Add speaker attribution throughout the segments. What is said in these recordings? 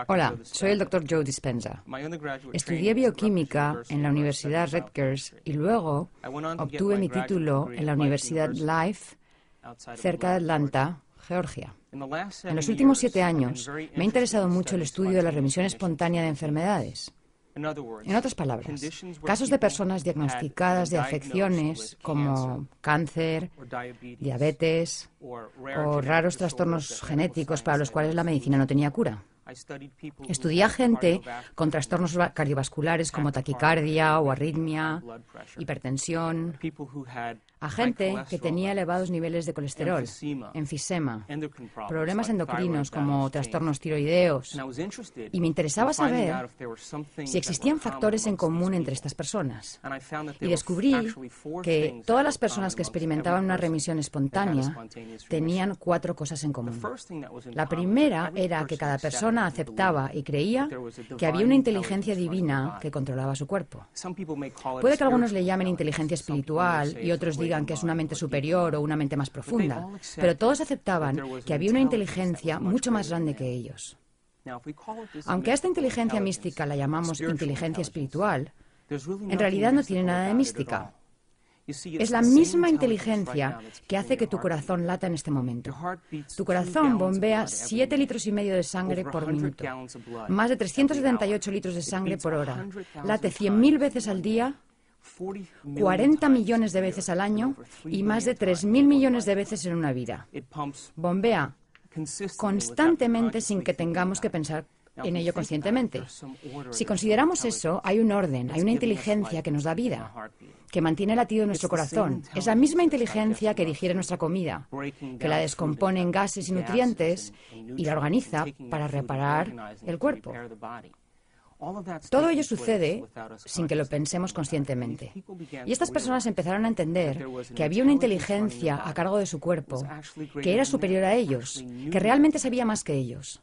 Speaker 1: Hola, soy el Dr. Joe Dispenza. Estudié bioquímica en la Universidad Rutgers y luego obtuve mi título en la Universidad Life, cerca de Atlanta, Georgia. En los últimos 7 años me ha interesado mucho el estudio de la remisión espontánea de enfermedades. En otras palabras, casos de personas diagnosticadas de afecciones como cáncer, diabetes o raros trastornos genéticos para los cuales la medicina no tenía cura. Estudié a gente con trastornos cardiovasculares como taquicardia o arritmia, hipertensión, a gente que tenía elevados niveles de colesterol, enfisema, problemas endocrinos como trastornos tiroideos, y me interesaba saber si existían factores en común entre estas personas. Y descubrí que todas las personas que experimentaban una remisión espontánea tenían 4 cosas en común. La primera era que cada persona aceptaba y creía que había una inteligencia divina que controlaba su cuerpo. Puede que algunos le llamen inteligencia espiritual y otros digan que es una mente superior o una mente más profunda, pero todos aceptaban que había una inteligencia mucho más grande que ellos. Aunque a esta inteligencia mística la llamamos inteligencia espiritual, en realidad no tiene nada de mística. Es la misma inteligencia que hace que tu corazón lata en este momento. Tu corazón bombea 7,5 litros de sangre por minuto, más de 378 litros de sangre por hora, late 100.000 veces al día, 40 millones de veces al año y más de 3.000 millones de veces en una vida. Bombea constantemente sin que tengamos que pensar en ello conscientemente. Si consideramos eso, hay un orden, hay una inteligencia que nos da vida, que mantiene el latido de nuestro corazón. Es la misma inteligencia que digiere nuestra comida, que la descompone en gases y nutrientes y la organiza para reparar el cuerpo. Todo ello sucede sin que lo pensemos conscientemente. Y estas personas empezaron a entender que había una inteligencia a cargo de su cuerpo que era superior a ellos, que realmente sabía más que ellos.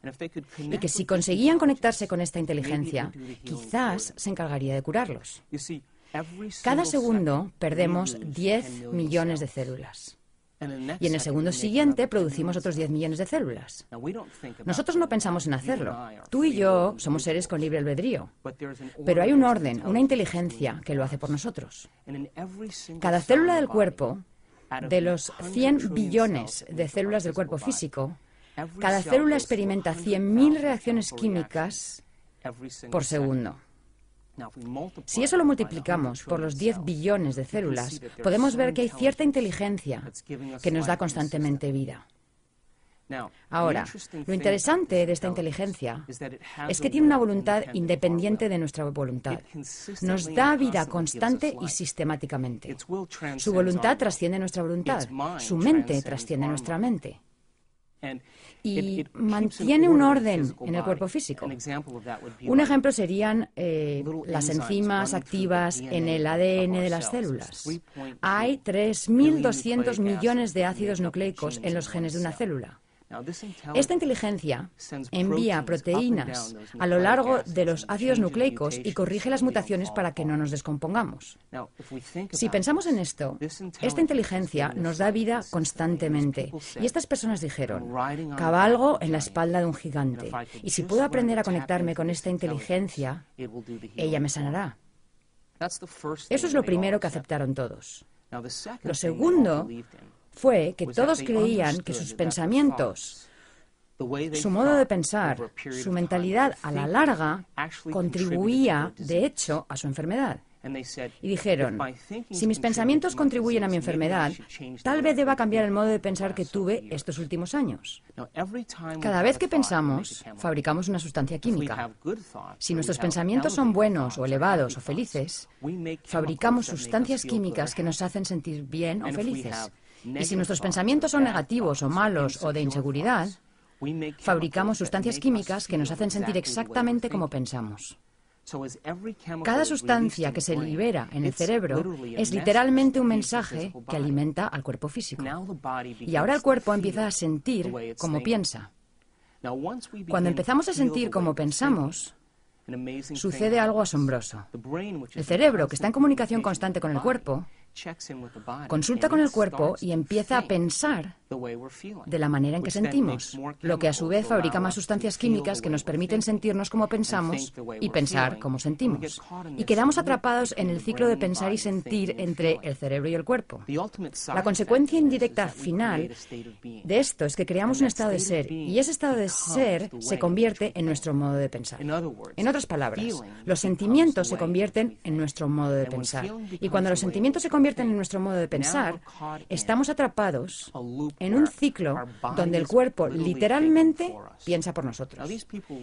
Speaker 1: Y que si conseguían conectarse con esta inteligencia, quizás se encargaría de curarlos. Cada segundo perdemos 10 millones de células. Y en el segundo siguiente producimos otros 10 millones de células. Nosotros no pensamos en hacerlo. Tú y yo somos seres con libre albedrío. Pero hay un orden, una inteligencia que lo hace por nosotros. Cada célula del cuerpo, de los 100 billones de células del cuerpo físico, cada célula experimenta 100.000 reacciones químicas por segundo. Si eso lo multiplicamos por los 10 billones de células, podemos ver que hay cierta inteligencia que nos da constantemente vida. Ahora, lo interesante de esta inteligencia es que tiene una voluntad independiente de nuestra voluntad. Nos da vida constante y sistemáticamente. Su voluntad trasciende nuestra voluntad. Su mente trasciende nuestra mente. Y mantiene un orden en el cuerpo físico. Un ejemplo serían las enzimas activas en el ADN de las células. Hay 3.200 millones de ácidos nucleicos en los genes de una célula. Esta inteligencia envía proteínas a lo largo de los ácidos nucleicos y corrige las mutaciones para que no nos descompongamos. Si pensamos en esto, esta inteligencia nos da vida constantemente. Y estas personas dijeron, cabalgo en la espalda de un gigante. Y si puedo aprender a conectarme con esta inteligencia, ella me sanará. Eso es lo primero que aceptaron todos. Lo segundo fue que todos creían que sus pensamientos, su modo de pensar, su mentalidad a la larga contribuía, de hecho, a su enfermedad. Y dijeron, si mis pensamientos contribuyen a mi enfermedad, tal vez deba cambiar el modo de pensar que tuve estos últimos años. Cada vez que pensamos, fabricamos una sustancia química. Si nuestros pensamientos son buenos o elevados o felices, fabricamos sustancias químicas que nos hacen sentir bien o felices. Y si nuestros pensamientos son negativos o malos o de inseguridad, fabricamos sustancias químicas que nos hacen sentir exactamente como pensamos. Cada sustancia que se libera en el cerebro es literalmente un mensaje que alimenta al cuerpo físico. Y ahora el cuerpo empieza a sentir como piensa. Cuando empezamos a sentir como pensamos, sucede algo asombroso. El cerebro, que está en comunicación constante con el cuerpo, consulta con el cuerpo y empieza a pensar de la manera en que sentimos, lo que a su vez fabrica más sustancias químicas que nos permiten sentirnos como pensamos y pensar como sentimos. Y quedamos atrapados en el ciclo de pensar y sentir entre el cerebro y el cuerpo. La consecuencia indirecta final de esto es que creamos un estado de ser, y ese estado de ser se convierte en nuestro modo de pensar. En otras palabras, los sentimientos se convierten en nuestro modo de pensar. Y cuando los sentimientos se convierten en nuestro modo de pensar, estamos atrapados en un ciclo donde el cuerpo literalmente piensa por nosotros.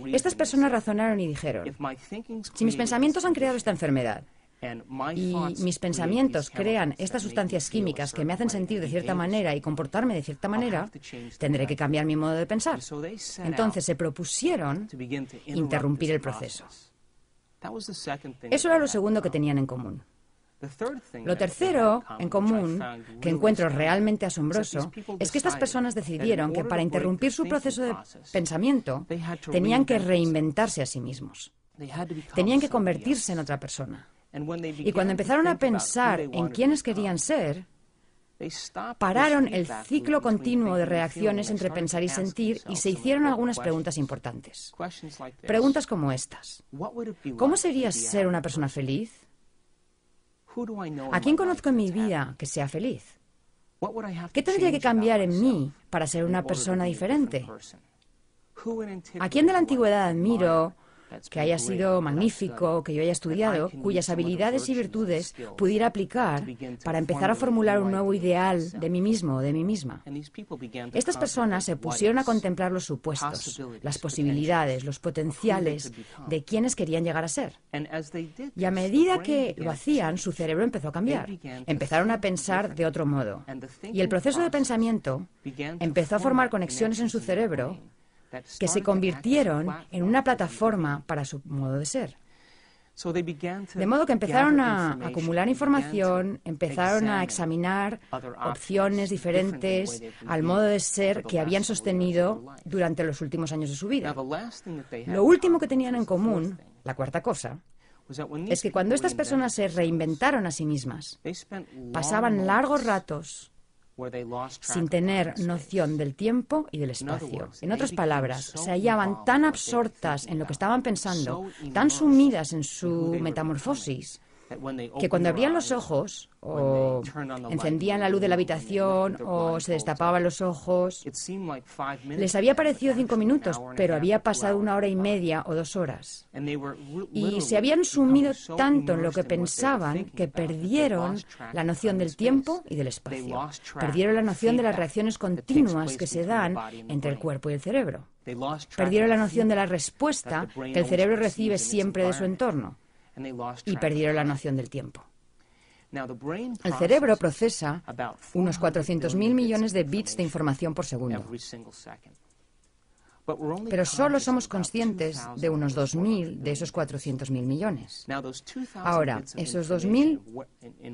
Speaker 1: Estas personas razonaron y dijeron: si mis pensamientos han creado esta enfermedad y mis pensamientos crean estas sustancias químicas que me hacen sentir de cierta manera y comportarme de cierta manera, tendré que cambiar mi modo de pensar. Entonces se propusieron interrumpir el proceso. Eso era lo segundo que tenían en común. Lo tercero en común, que encuentro realmente asombroso, es que estas personas decidieron que para interrumpir su proceso de pensamiento tenían que reinventarse a sí mismos. Tenían que convertirse en otra persona. Y cuando empezaron a pensar en quiénes querían ser, pararon el ciclo continuo de reacciones entre pensar y sentir y se hicieron algunas preguntas importantes. Preguntas como estas: ¿cómo sería ser una persona feliz? ¿A quién conozco en mi vida que sea feliz? ¿Qué tendría que cambiar en mí para ser una persona diferente? ¿A quién de la antigüedad admiro, que haya sido magnífico, que yo haya estudiado, cuyas habilidades y virtudes pudiera aplicar para empezar a formular un nuevo ideal de mí mismo o de mí misma? Estas personas se pusieron a contemplar los supuestos, las posibilidades, los potenciales de quienes querían llegar a ser. Y a medida que lo hacían, su cerebro empezó a cambiar. Empezaron a pensar de otro modo. Y el proceso de pensamiento empezó a formar conexiones en su cerebro que se convirtieron en una plataforma para su modo de ser. De modo que empezaron a acumular información, empezaron a examinar opciones diferentes al modo de ser que habían sostenido durante los últimos años de su vida. Lo último que tenían en común, la cuarta cosa, es que cuando estas personas se reinventaron a sí mismas, pasaban largos ratos sin tener noción del tiempo y del espacio. En otras palabras, se hallaban tan absortas en lo que estaban pensando, tan sumidas en su metamorfosis, que cuando abrían los ojos, o encendían la luz de la habitación, o se destapaban los ojos, les había parecido 5 minutos, pero había pasado 1 hora y media o 2 horas. Y se habían sumido tanto en lo que pensaban que perdieron la noción del tiempo y del espacio. Perdieron la noción de las reacciones continuas que se dan entre el cuerpo y el cerebro. Perdieron la noción de la respuesta que el cerebro recibe siempre de su entorno. Y perdieron la noción del tiempo. El cerebro procesa unos 400.000 millones de bits de información por segundo. Pero solo somos conscientes de unos 2.000 de esos 400.000 millones. Ahora, esos 2.000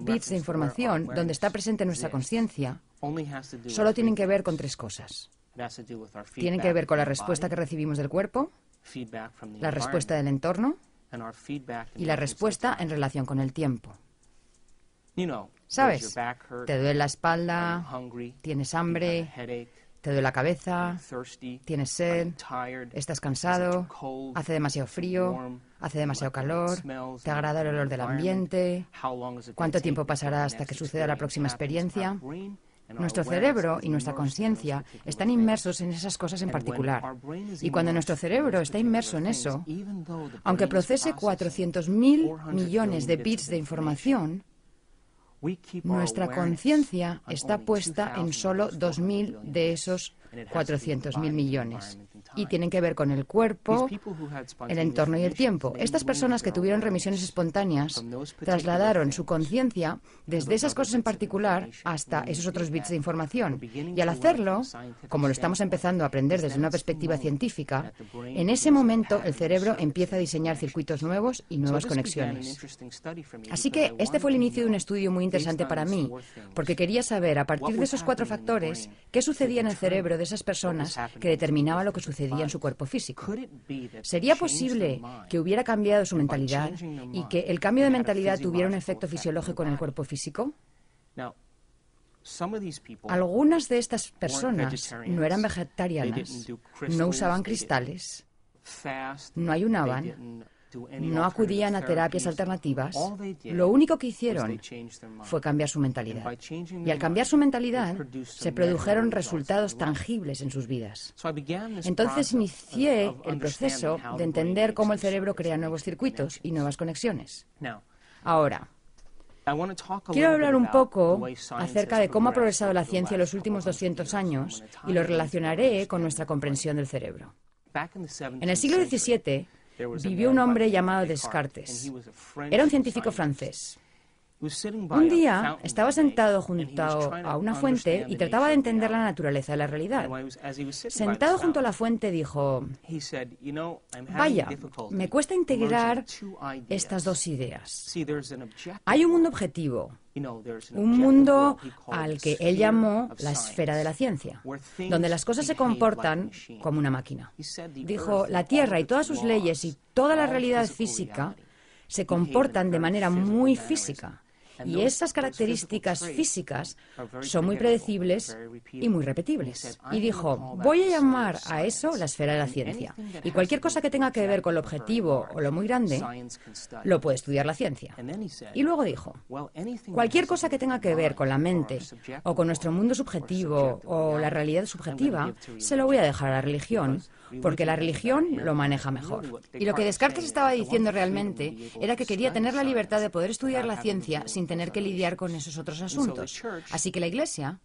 Speaker 1: bits de información, donde está presente nuestra conciencia, solo tienen que ver con 3 cosas. Tienen que ver con la respuesta que recibimos del cuerpo, la respuesta del entorno y la respuesta en relación con el tiempo. ¿Sabes? Te duele la espalda, tienes hambre, te duele la cabeza, tienes sed, estás cansado, hace demasiado frío, hace demasiado calor, te agrada el olor del ambiente, ¿cuánto tiempo pasará hasta que suceda la próxima experiencia? Nuestro cerebro y nuestra conciencia están inmersos en esas cosas en particular. Y cuando nuestro cerebro está inmerso en eso, aunque procese 400.000 millones de bits de información, nuestra conciencia está puesta en solo 2.000 de esos 400.000 millones. Y tienen que ver con el cuerpo, el entorno y el tiempo. Estas personas que tuvieron remisiones espontáneas trasladaron su conciencia desde esas cosas en particular hasta esos otros bits de información. Y al hacerlo, como lo estamos empezando a aprender desde una perspectiva científica, en ese momento el cerebro empieza a diseñar circuitos nuevos y nuevas conexiones. Así que este fue el inicio de un estudio muy interesante para mí, porque quería saber, a partir de esos 4 factores, qué sucedía en el cerebro de esas personas que determinaba lo que sucedía en su cuerpo físico. ¿Sería posible que hubiera cambiado su mentalidad y que el cambio de mentalidad tuviera un efecto fisiológico en el cuerpo físico? Algunas de estas personas no eran vegetarianas, no usaban cristales, no ayunaban, no acudían a terapias alternativas. Lo único que hicieron fue cambiar su mentalidad. Y al cambiar su mentalidad, se produjeron resultados tangibles en sus vidas. Entonces inicié el proceso de entender cómo el cerebro crea nuevos circuitos y nuevas conexiones. Ahora, quiero hablar un poco acerca de cómo ha progresado la ciencia en los últimos 200 años y lo relacionaré con nuestra comprensión del cerebro. En el siglo XVII vivió un hombre llamado Descartes. Era un científico francés. Un día estaba sentado junto a una fuente y trataba de entender la naturaleza de la realidad. Sentado junto a la fuente dijo: vaya, me cuesta integrar estas dos ideas. Hay un mundo objetivo, un mundo al que él llamó la esfera de la ciencia, donde las cosas se comportan como una máquina. Dijo: la Tierra y todas sus leyes y toda la realidad física se comportan de manera muy física. Y esas características físicas son muy predecibles y muy repetibles. Y dijo: voy a llamar a eso la esfera de la ciencia. Y cualquier cosa que tenga que ver con lo objetivo o lo muy grande, lo puede estudiar la ciencia. Y luego dijo: cualquier cosa que tenga que ver con la mente o con nuestro mundo subjetivo o la realidad subjetiva, se lo voy a dejar a la religión, porque la religión lo maneja mejor. Y lo que Descartes estaba diciendo realmente era que quería tener la libertad de poder estudiar la ciencia sin tener que lidiar con esos otros asuntos. Así que la Iglesia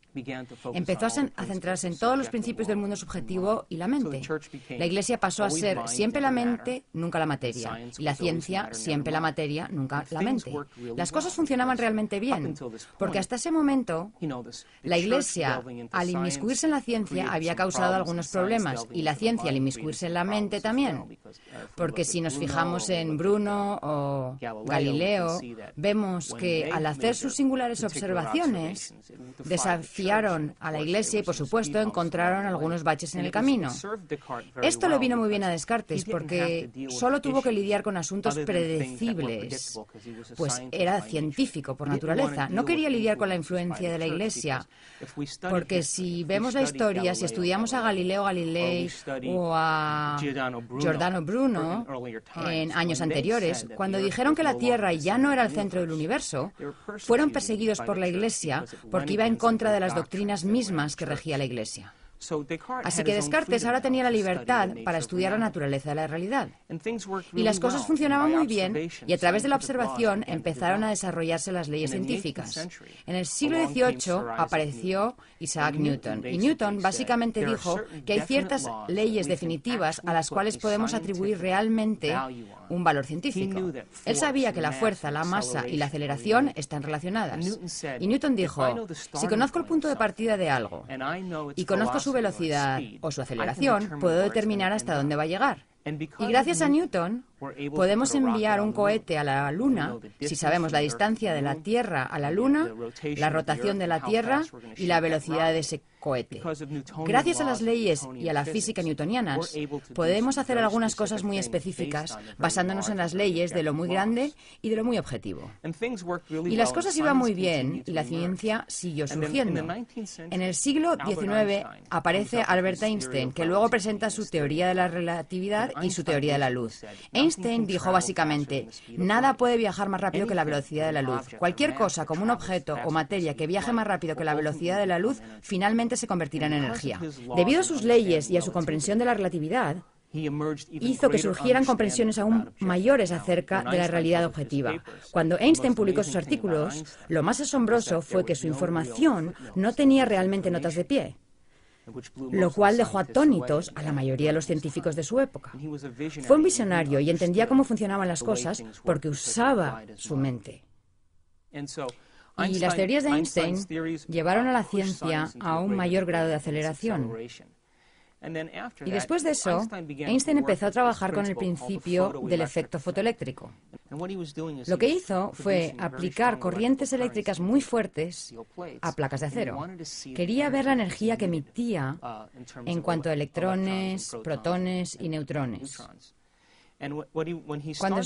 Speaker 1: empezó a centrarse en todos los principios del mundo subjetivo y la mente. La Iglesia pasó a ser siempre la mente, nunca la materia, y la ciencia siempre la materia, nunca la mente. Las cosas funcionaban realmente bien, porque hasta ese momento la Iglesia, al inmiscuirse en la ciencia, había causado algunos problemas, y la ciencia, al inmiscuirse en la mente, también. Porque si nos fijamos en Bruno o Galileo, vemos que al hacer sus singulares observaciones, desafiaron a la Iglesia y, por supuesto, encontraron algunos baches en el camino. Esto le vino muy bien a Descartes porque solo tuvo que lidiar con asuntos predecibles, pues era científico por naturaleza. No quería lidiar con la influencia de la Iglesia, porque si vemos la historia, si estudiamos a Galileo Galilei o a Giordano Bruno en años anteriores, cuando dijeron que la Tierra ya no era el centro del universo, fueron perseguidos por la Iglesia porque iba en contra de las doctrinas mismas que regía la Iglesia. Así que Descartes ahora tenía la libertad para estudiar la naturaleza de la realidad. Y las cosas funcionaban muy bien, y a través de la observación empezaron a desarrollarse las leyes científicas. En el siglo XVIII apareció Isaac Newton, y Newton básicamente dijo que hay ciertas leyes definitivas a las cuales podemos atribuir realmente un valor científico. Él sabía que la fuerza, la masa y la aceleración están relacionadas. Y Newton dijo: si conozco el punto de partida de algo y conozco su velocidad o su aceleración, puedo determinar hasta dónde va a llegar. Y gracias a Newton podemos enviar un cohete a la Luna si sabemos la distancia de la Tierra a la Luna, la rotación de la Tierra y la velocidad de ese cohete. Gracias a las leyes y a la física newtonianas, podemos hacer algunas cosas muy específicas basándonos en las leyes de lo muy grande y de lo muy objetivo. Y las cosas iban muy bien y la ciencia siguió surgiendo. En el siglo XIX aparece Albert Einstein, que luego presenta su teoría de la relatividad y su teoría de la luz. Einstein dijo básicamente: nada puede viajar más rápido que la velocidad de la luz. Cualquier cosa, como un objeto o materia que viaje más rápido que la velocidad de la luz, finalmente se convertirá en energía. Debido a sus leyes y a su comprensión de la relatividad, hizo que surgieran comprensiones aún mayores acerca de la realidad objetiva. Cuando Einstein publicó sus artículos, lo más asombroso fue que su información no tenía realmente notas de pie, lo cual dejó atónitos a la mayoría de los científicos de su época. Fue un visionario y entendía cómo funcionaban las cosas porque usaba su mente. Y las teorías de Einstein llevaron a la ciencia a un mayor grado de aceleración. Y después de eso, Einstein empezó a trabajar con el principio del efecto fotoeléctrico. Lo que hizo fue aplicar corrientes eléctricas muy fuertes a placas de acero. Quería ver la energía que emitía en cuanto a electrones, protones y neutrones. Cuando